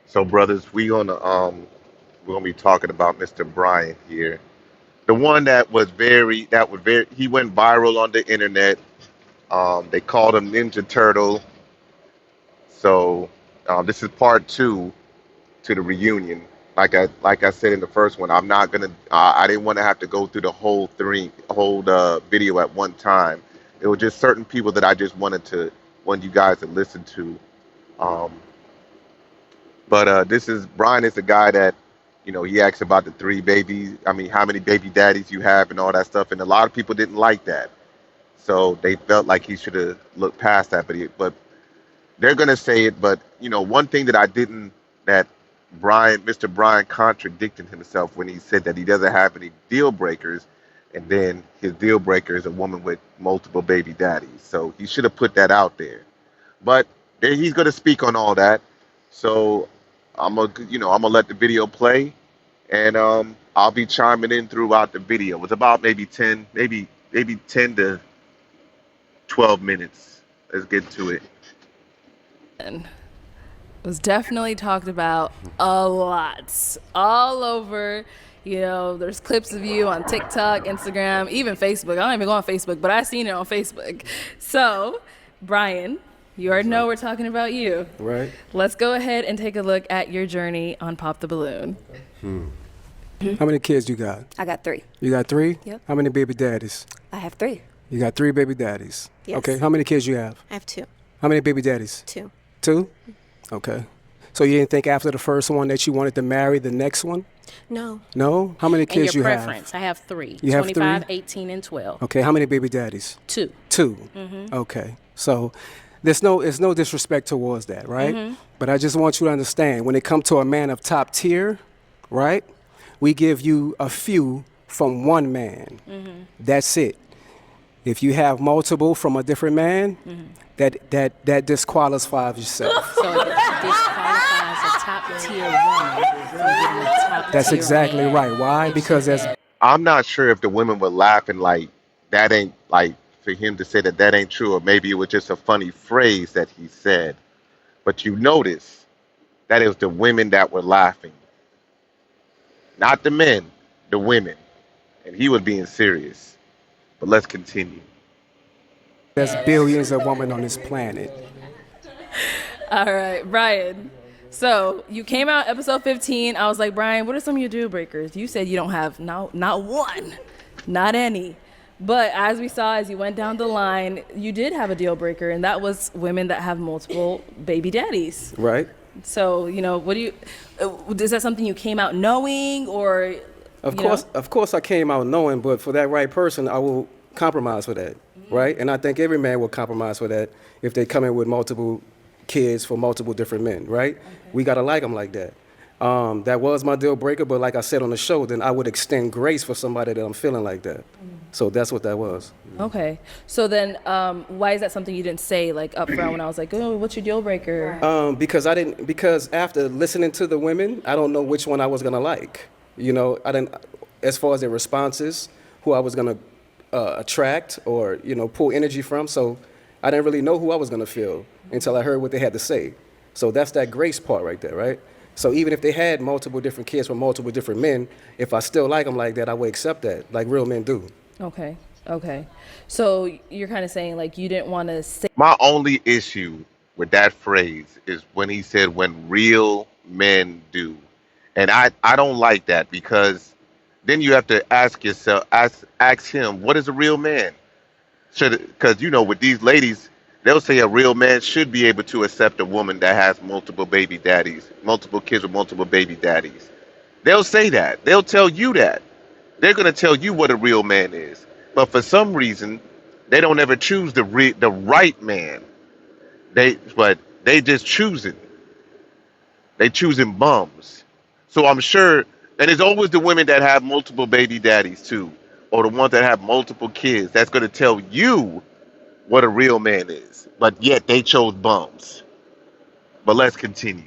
So, brothers, we're gonna be talking about Mr. Bryant here, the one that was very he went viral on the internet. They called him Ninja Turtle. So, this is part two to the reunion. Like I said in the first one, I'm not gonna. I didn't want to have to go through the whole video at one time. It was just certain people that I just want you guys to listen to. Um, But this is Brian is the guy that, he asked about the three babies. I mean, how many baby daddies you have and all that stuff. And a lot of people didn't like that. So they felt like he should have looked past that. But they're gonna say it. But one thing that I didn't that Mr. Brian contradicted himself when he said that he doesn't have any deal breakers, and then his deal breaker is a woman with multiple baby daddies. So he should have put that out there. But he's gonna speak on all that. So I'm gonna let the video play, and I'll be chiming in throughout the video. It's about maybe 10 to 12 minutes. Let's get to it. And was definitely talked about a lot, all over. There's clips of you on TikTok, Instagram, even Facebook. I don't even go on Facebook, but I seen it on Facebook. So, Brian, you already know we're talking about you. Right. Let's go ahead and take a look at your journey on Pop the Balloon. How many kids you got? I got 3. You got 3? Yep. How many baby daddies? I have 3. You got 3 baby daddies. Yes. Okay. How many kids you have? I have 2. How many baby daddies? 2. 2? Okay. So you didn't think after the first one that you wanted to marry the next one? No. No? How many And kids your you preference. I have 3. You have 25, three? 18, and 12. have? Okay. How many baby daddies? 2. 2. Okay. So it's no disrespect towards that, right? But I just want you to understand when it comes to a man of top tier, right? We give you a few from one man. That's it. If you have multiple from a different man, that disqualifies yourself. So it disqualifies a top tier woman from getting a top That's tier exactly man. right. Why? Because as I'm not sure if the women were laughing like that ain't like for him to say that ain't true, or maybe it was just a funny phrase that he said. But you notice that it was the women that were laughing, not the men, the women, and he was being serious. But let's continue. there's billions of women on this planet. All right, Brian. So you came out episode 15. I was like, Brian, what are some of your deal breakers? You said you don't have not one, not any. But as we saw, as you went down the line, you did have a deal breaker, and that was women that have multiple baby daddies. Right? So, what do you, is that something you came out knowing, or? Of course I came out knowing, but for that right person, I will compromise for that, right? And I think every man will compromise for that if they come in with multiple kids for multiple different men, right? Okay. We gotta like them like that. That was my deal breaker, but like I said on the show, then I would extend grace for somebody that I'm feeling like that. So that's what that was. Okay. So then, why is that something you didn't say like up front when I was like, oh, what's your deal breaker? Because after listening to the women, I don't know which one I was gonna like. I didn't, as far as their responses, who I was gonna attract or pull energy from. So I didn't really know who I was gonna feel until I heard what they had to say. So that's that grace part right there, right? So even if they had multiple different kids from multiple different men, if I still like them like that, I would accept that, like real men do. Okay. So you're kind of saying like you didn't want to say. My only issue with that phrase is when he said when real men do. And I don't like that, because then you have to ask him, what is a real man? Because with these ladies, they'll say a real man should be able to accept a woman that has multiple baby daddies, multiple kids with multiple baby daddies. They'll say that. They'll tell you that. They're going to tell you what a real man is. But for some reason, they don't ever choose the right man. They just choose it. They choosing bums. So I'm sure, and it's always the women that have multiple baby daddies too, or the ones that have multiple kids. That's going to tell you what a real man is. But yet they chose bums. But let's continue.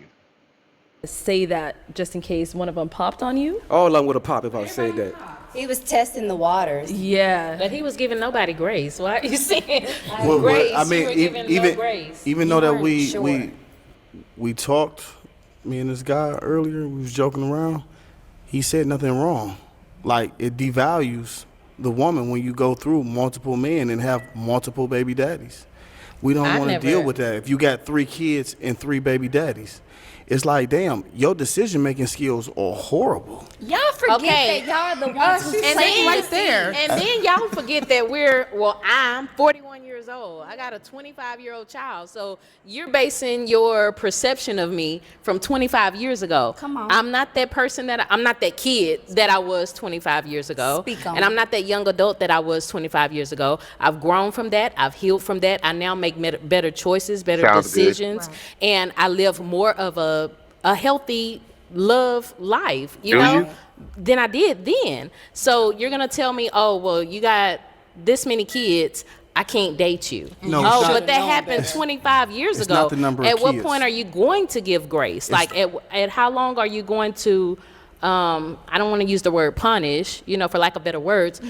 Say that just in case one of them popped on you? All of them would have popped if I said that. He was testing the waters. Yeah. But he was giving nobody grace. Why are you saying Well, grace? I mean, you were giving no grace. even though that weren't sure. we talked me and this guy earlier, we was joking around. He said nothing wrong. Like, it devalues the woman when you go through multiple men and have multiple baby daddies. We don't I want to never- deal with that. If you got 3 kids and 3 baby daddies, it's like, damn, your decision-making skills are horrible. Y'all forget Okay. that y'all are the ones who And plant then, right there. and then y'all forget that I'm 41 years old. I got a 25-year-old child. So you're basing your perception of me from 25 years ago. Come on. I'm not that person I'm not that kid that I was 25 years ago. Speak on And I'm it. not that young adult that I was 25 years ago. I've grown from that. I've healed from that. I now make better choices, better Sounds good. decisions. Right. And I live more of a healthy love life, you Do know? you? Than I did then. So you're gonna tell me, oh, well, you got this many kids, I can't date you. No, Oh, it's not- but that happened 25 years it's ago. not the number of At what kids. point are you going to give grace? Like, at how long are you going to, I don't want to use the word punish, for lack of better words,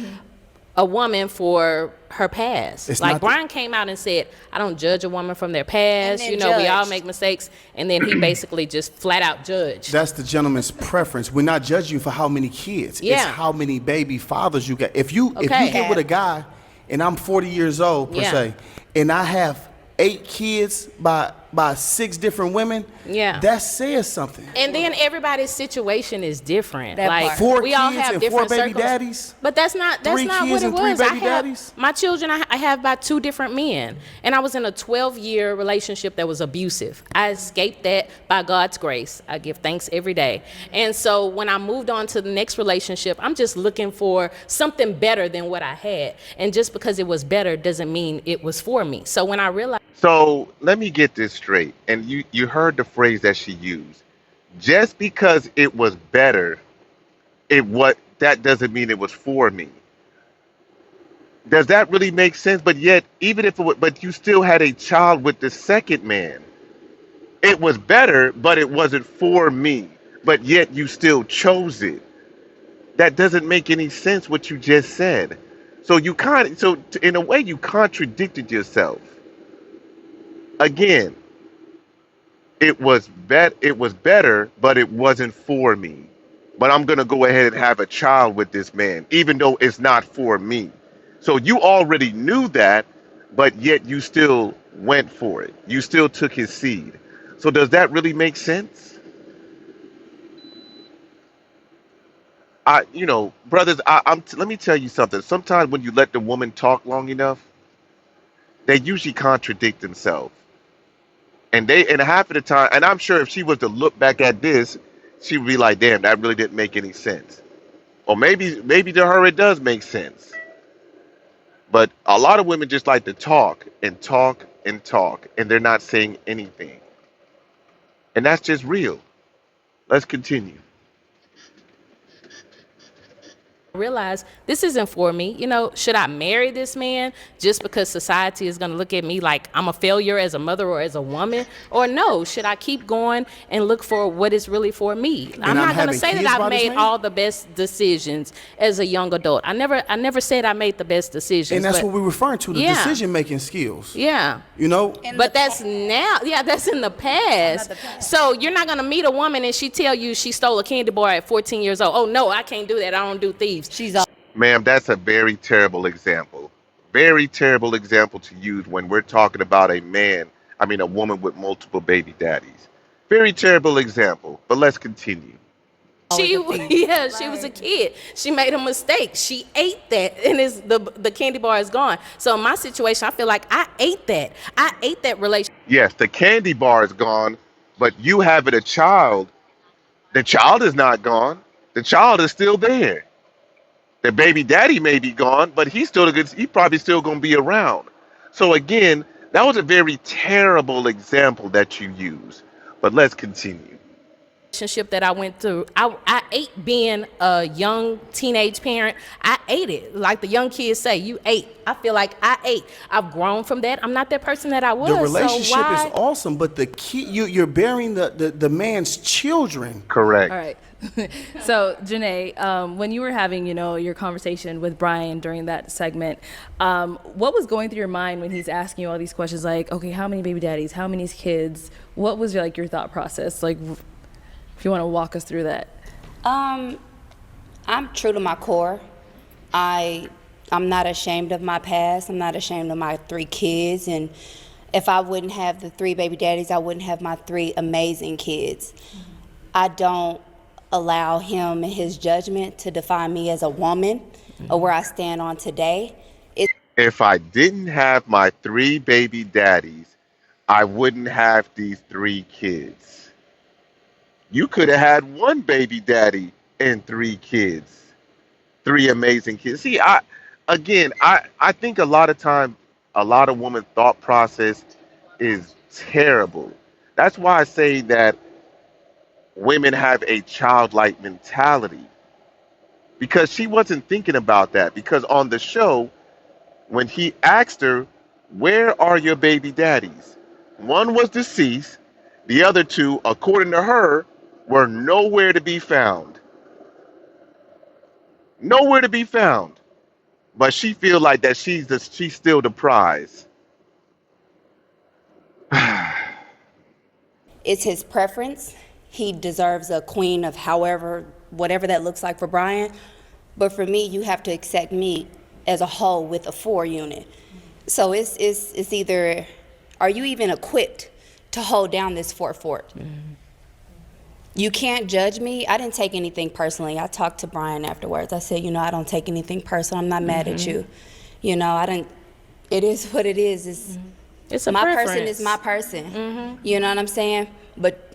a woman for her past. It's Like not the- Brian came out and said, I don't judge a woman from their past. then We all judged. make mistakes. And then he basically just flat out judged. That's the gentleman's preference. We're not judging you for how many kids. It's Yeah. how many baby fathers you got. If you Okay. get with a guy, and I'm 40 years old per Yeah. se, and I have 8 kids by 6 different women, Yeah. that says something. And then everybody's situation is different. That Like part. 4 we all kids have and different 4 baby circles. daddies. But that's not 3 what kids it and 3 was. baby I have daddies? my children. I have by 2 different men, and I was in a 12-year relationship that was abusive. I escaped that by God's grace. I give thanks every day. And so when I moved on to the next relationship, I'm just looking for something better than what I had. And just because it was better doesn't mean it was for me. So when I realized. So let me get this straight. And you heard the phrase that she used. Just because it was better, that doesn't mean it was for me. Does that really make sense? But yet, even if but you still had a child with the second man. It was better, but it wasn't for me. But yet you still chose it. That doesn't make any sense what you just said. So in a way you contradicted yourself. Again, it was better, but it wasn't for me. But I'm gonna go ahead and have a child with this man, even though it's not for me. So you already knew that, but yet you still went for it. You still took his seed. So does that really make sense? Brothers, let me tell you something. Sometimes when you let the woman talk long enough, they usually contradict themselves. And half of the time, and I'm sure if she was to look back at this, she would be like, damn, that really didn't make any sense. Or maybe to her it does make sense. But a lot of women just like to talk and talk and talk, and they're not saying anything. And that's just real. Let's continue. Realize this isn't for me. Should I marry this man just because society is going to look at me like I'm a failure as a mother or as a woman? Or no, should I keep going and look for what is really for me? I'm not going to having say kids that by I've this made man? all the best decisions as a young adult. I never said I made the best decisions. And that's but- what we're referring to, the Yeah. decision-making skills. Yeah. But that's now. Yeah, that's in the past. So you're not gonna meet a woman and she tell you she stole a candy bar at 14 years old. Oh no, I can't do that. I don't do thieves. Ma'am, that's a very terrible example. Very terrible example to use when we're talking about a woman with multiple baby daddies. Very terrible example, but let's continue. She was a kid. She made a mistake. She ate that, and the candy bar is gone. So in my situation, I feel like I ate that. I ate that relationship. Yes, the candy bar is gone, but you having a child, the child is not gone. The child is still there. The baby daddy may be gone, but he's probably still going to be around. So again, that was a very terrible example that you used. But let's continue. Relationship that I went through, I ate being a young teenage parent. I ate it. Like the young kids say, you ate. I feel like I ate. I've grown from that. I'm not that person that I was. The relationship so why? is awesome, but the key, you're bearing the man's children. Correct. All right. So, Janae, when you were having, your conversation with Brian during that segment, what was going through your mind when he's asking you all these questions like, okay, how many baby daddies, how many kids? What was your thought process? Like, If you want to walk us through that. I'm true to my core. I'm not ashamed of my past. I'm not ashamed of my 3 kids. And if I wouldn't have the 3 baby daddies, I wouldn't have my 3 amazing kids. I don't allow him and his judgment to define me as a woman or where I stand on today. If I didn't have my 3 baby daddies, I wouldn't have these 3 kids. You could have had 1 baby daddy and 3 kids, 3 amazing kids. See, I think a lot of time, a lot of women thought process is terrible. That's why I say that women have a childlike mentality, because she wasn't thinking about that. Because on the show, when he asked her, where are your baby daddies? One was deceased. The other 2, according to her, were nowhere to be found. Nowhere to be found. But she feel like that she's still the prize. It's his preference. He deserves a queen of whatever that looks like for Brian. But for me, you have to accept me as a whole with a 4 unit. So it's either, are you even equipped to hold down this fort? You can't judge me. I didn't take anything personally. I talked to Brian afterwards. I said, I don't take anything personal. I'm not mad at you. It is what it is. It's a my preference. person is my person. You know what I'm saying? But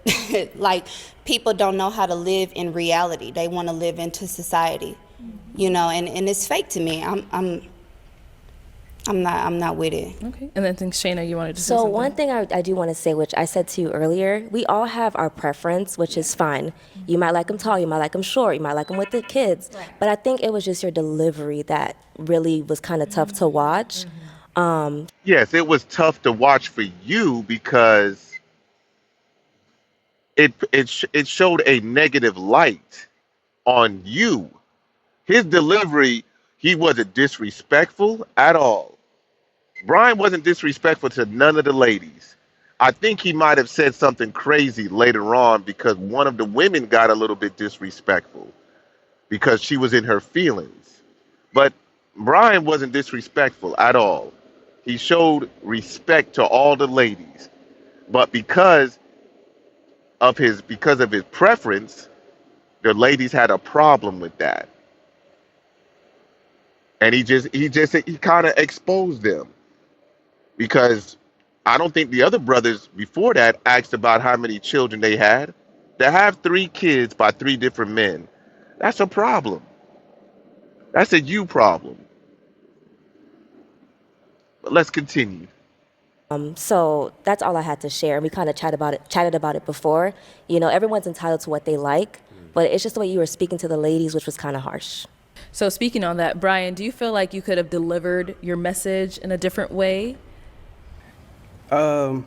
like, people don't know how to live in reality. They want to live into society, and it's fake to me. I'm not with it. Okay. And then I think Shayna, you wanted to say So something. one thing I do want to say, which I said to you earlier, we all have our preference, which is fine. You might like them tall, you might like them short, you might like them with the kids. But I think it was just your delivery that really was kind of tough to watch. Yes, it was tough to watch for you because it showed a negative light on you. His delivery, he wasn't disrespectful at all. Brian wasn't disrespectful to none of the ladies. I think he might have said something crazy later on because one of the women got a little bit disrespectful because she was in her feelings. But Brian wasn't disrespectful at all. He showed respect to all the ladies. But because of his preference, the ladies had a problem with that. And he kind of exposed them. Because I don't think the other brothers before that asked about how many children they had. To have 3 kids by 3 different men, that's a problem. That's a you problem. But let's continue. So that's all I had to share. We kind of chatted about it before. Everyone's entitled to what they like, but it's just the way you were speaking to the ladies, which was kind of harsh. So speaking on that, Brian, do you feel like you could have delivered your message in a different way? I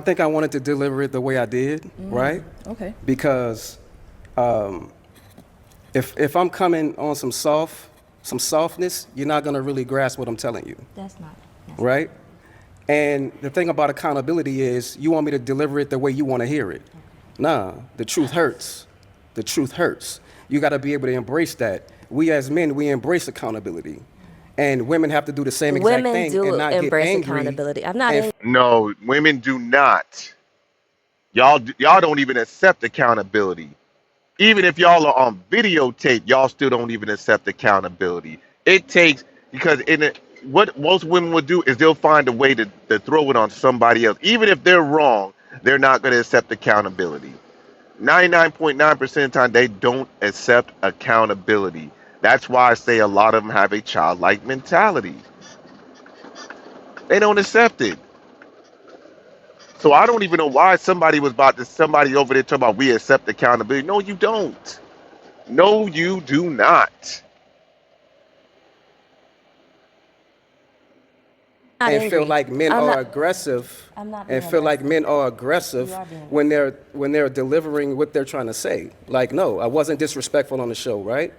think I wanted to deliver it the way I did, right? Okay. Because if I'm coming on some softness, you're not gonna really grasp what I'm telling you, That's not. right? And the thing about accountability is you want me to deliver it the way you want to hear it. Nah, the truth hurts. The truth hurts. You got to be able to embrace that. We as men, we embrace accountability. And women have to do the same exact Women thing do and not get embrace angry. accountability. I'm not. and No, women do not. Y'all don't even accept accountability. Even if y'all are on videotape, y'all still don't even accept accountability. It takes, because what most women would do is they'll find a way to throw it on somebody else. Even if they're wrong, they're not going to accept accountability. 99.9% of the time, they don't accept accountability. That's why I say a lot of them have a childlike mentality. They don't accept it. So I don't even know why somebody over there talking about we accept accountability. No, you don't. No, you do not. and feel like men I'm are not- aggressive I'm not and being feel like men are aggressive You are being when they're delivering what they're trying to say. Like, no, I wasn't disrespectful on the show, right?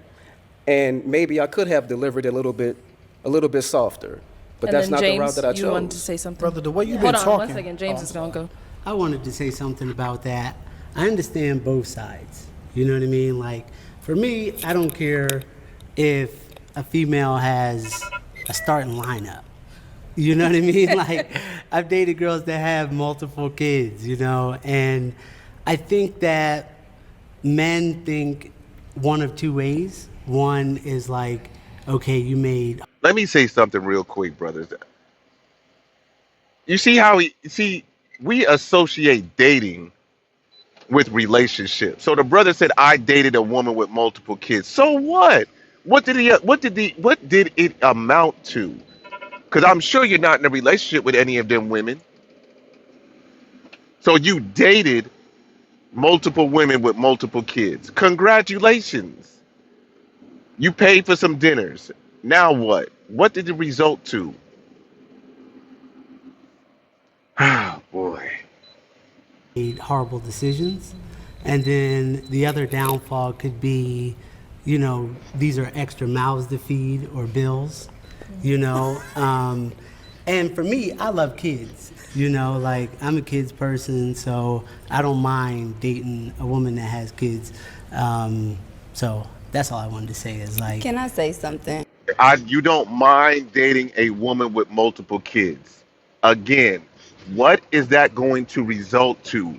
And maybe I could have delivered it a little bit softer, but And that's then not James, the route that I you wanted to chose. say something? Brother, the way you've Hold been on talking. 1 second. James is going to go. I wanted to say something about that. I understand both sides. You know what I mean? Like, for me, I don't care if a female has a starting lineup. You know what I mean? Like, I've dated girls that have multiple kids, you know, and I think that men think one of two ways. One is like, okay, you made. Let me say something real quick, brothers. You see how we associate dating with relationships. So the brother said, I dated a woman with multiple kids. So what? What did it amount to? Because I'm sure you're not in a relationship with any of them women. So you dated multiple women with multiple kids. Congratulations. You paid for some dinners. Now what? What did it result to? Ah, boy. Made horrible decisions. And then the other downfall could be, you know, these are extra mouths to feed or bills, you know. And for me, I love kids, you know, like I'm a kids person, so I don't mind dating a woman that has kids. So that's all I wanted to say is like. Can I say something? You don't mind dating a woman with multiple kids. Again, what is that going to result to?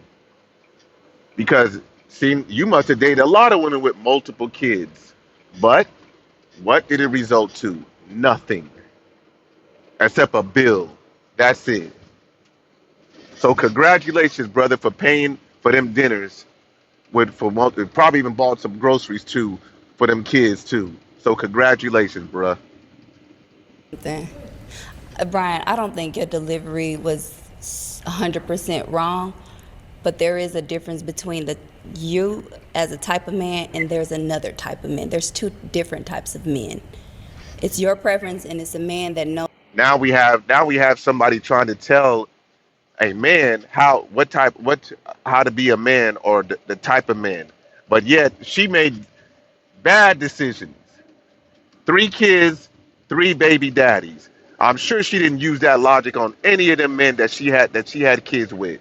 Because see, you must have dated a lot of women with multiple kids. But what did it result to? Nothing. Except a bill. That's it. So congratulations, brother, for paying for them dinners. Probably even bought some groceries too for them kids too. So congratulations, bruh. Something. Brian, I don't think your delivery was 100% wrong, but there is a difference between you as a type of man and there's another type of man. There's two different types of men. It's your preference, and it's a man that knows. Now we have somebody trying to tell a man how to be a man or the type of man, but yet she made bad decisions. 3 kids, 3 baby daddies. I'm sure she didn't use that logic on any of them men that she had kids with.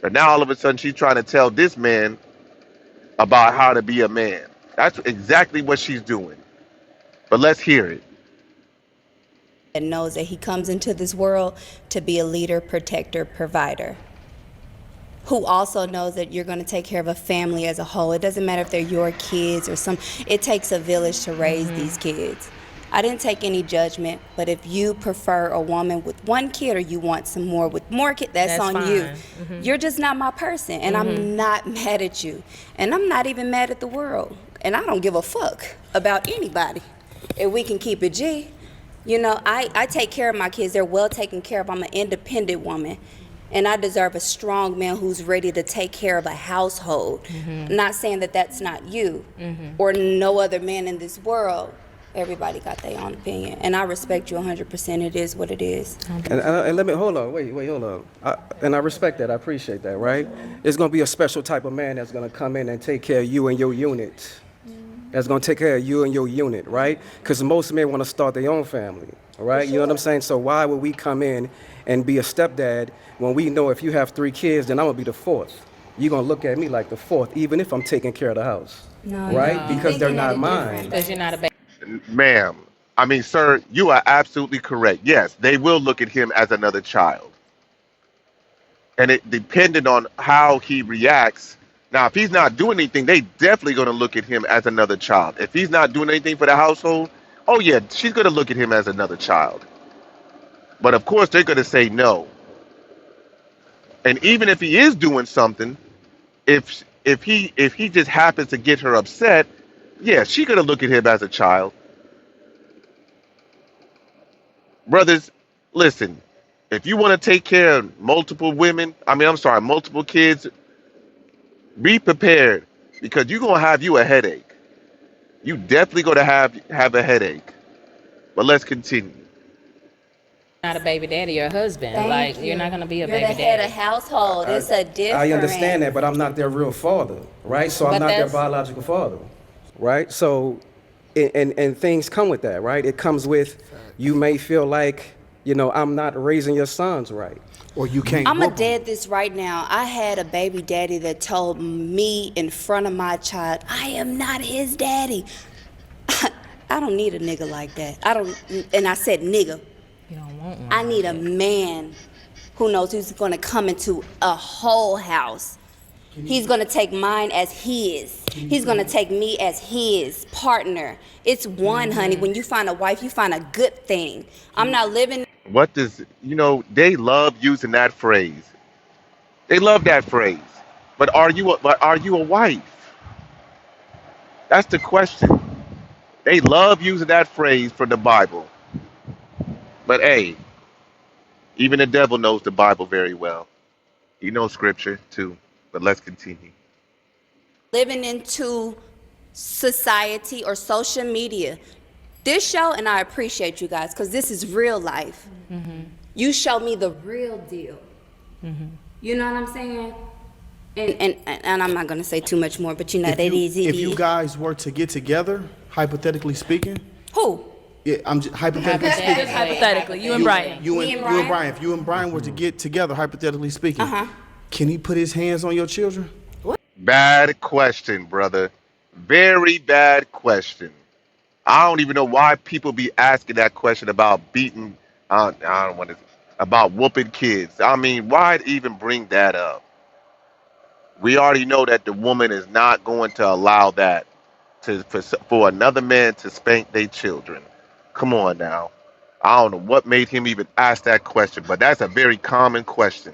But now all of a sudden she's trying to tell this man about how to be a man. That's exactly what she's doing. But let's hear it. That knows that he comes into this world to be a leader, protector, provider. Who also knows that you're going to take care of a family as a whole. It doesn't matter if they're your kids or it takes a village to raise these kids. I didn't take any judgment, but if you prefer a woman with 1 kid or you want some more with more kids, that's on fine. you. Mm-hmm. You're just not my person, and I'm not mad at you. And I'm not even mad at the world. And I don't give a fuck about anybody. If we can keep it G. You know, I take care of my kids. They're well taken care of. I'm an independent woman. And I deserve a strong man who's ready to take care of a household. I'm not saying that that's not you or no other man in this world. Everybody got their own opinion. And I respect you 100%. It is what it is. And let me, hold on, wait, hold on. And I respect that, I appreciate that, right? It's gonna be a special type of man that's gonna come in and take care of you and your unit. That's gonna take care of you and your unit, right? Because most men wanna start their own family, right? You know what I'm saying? So why would we come in and be a stepdad when we know if you have 3 kids, then I'm gonna be the 4th? You're gonna look at me like the 4th, even if I'm taking care of the house, right? Because they're not mine. Because you're not a baby. Ma'am, I mean, sir, you are absolutely correct. Yes, they will look at him as another child. And it depending on how he reacts. Now, if he's not doing anything, they definitely going to look at him as another child. If he's not doing anything for the household, oh yeah, she's going to look at him as another child. But of course, they're going to say no. And even if he is doing something, if he just happens to get her upset, yeah, she's going to look at him as a child. Brothers, listen, if you want to take care of multiple kids, be prepared because you're going to have you a headache. You definitely going to have a headache. But let's continue. Not a baby daddy or husband. Thank You're not going to be a You're baby the head daddy. of household. It's a different. I understand that, but I'm not their real father, right? So I'm But not their that's- biological father, right? So, and things come with that, right? It comes with, you may feel like, You know, I'm not raising your sons right. Or you can't I'm a whoop 'em. dead this right now. I had a baby daddy that told me in front of my child, I am not his daddy. I don't need a nigga like that. And I said nigga. You don't want one. I need a man who knows who's gonna come into a whole house. He's gonna take mine as his. He's gonna take me as his partner. It's one, honey. When you find a wife, you find a good thing. I'm not living. What does, they love using that phrase. They love that phrase. But are you a wife? That's the question. They love using that phrase from the Bible. But hey, even the devil knows the Bible very well. He knows scripture too. But let's continue. Living into society or social media. This show, and I appreciate you guys because this is real life. You show me the real deal. You know what I'm saying? And I'm not gonna say too much more, but If you guys were to get together, hypothetically speaking, who? yeah, I'm just hypothetically Just speaking. hypothetically, you and Brian. You Me and and Brian? Brian. If you and Brian were to get together, hypothetically speaking, can he put his hands on your children? Bad question, brother. Very bad question. I don't even know why people be asking that question about beating. I don't want to about whooping kids. I mean, why even bring that up? We already know that the woman is not going to allow that for another man to spank their children. Come on now. I don't know what made him even ask that question, but that's a very common question.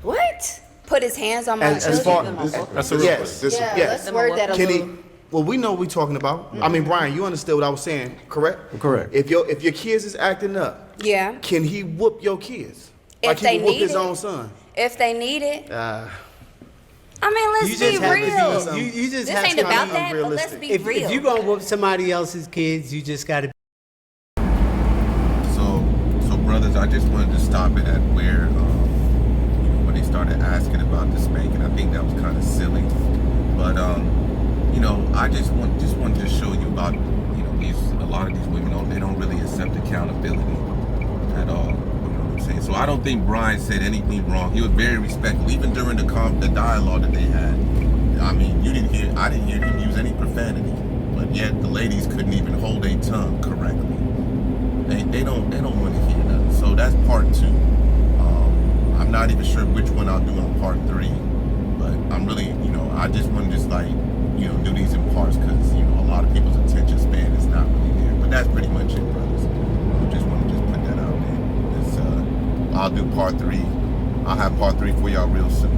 What? Put his hands on my As far children. That's a real yes, question. Yeah, yes. let's word that a Can little. he? Well, we know what we're talking about. I mean, Brian, you understood what I was saying, correct? Correct. If your kids is acting up, Yeah. can he whoop your kids? If Like they he would whoop need his it. own son? If they need it. Uh, I mean, let's You just be have real. to be. You just This have ain't to about be. that, but let's realistic. be If real. you're gonna whoop somebody else's kids, you just gotta. So brothers, I just wanted to stop it at where when they started asking about the spanking. I think that was kind of silly, but I just wanted to show you about a lot of these women they don't really accept accountability at all. You know what I'm saying? So I don't think Brian said anything wrong. He was very respectful, even during the dialogue that they had. I mean, I didn't hear him use any profanity, but yet the ladies couldn't even hold their tongue correctly. They don't want to hear nothing. So that's part 2. I'm not even sure which one I'll do on part 3, but I'm really, I just want to do these in parts because a lot of people's attention span is not really there. But that's pretty much it, brothers. I just want to put that out there. I'll do part 3. I'll have part 3 for y'all real soon.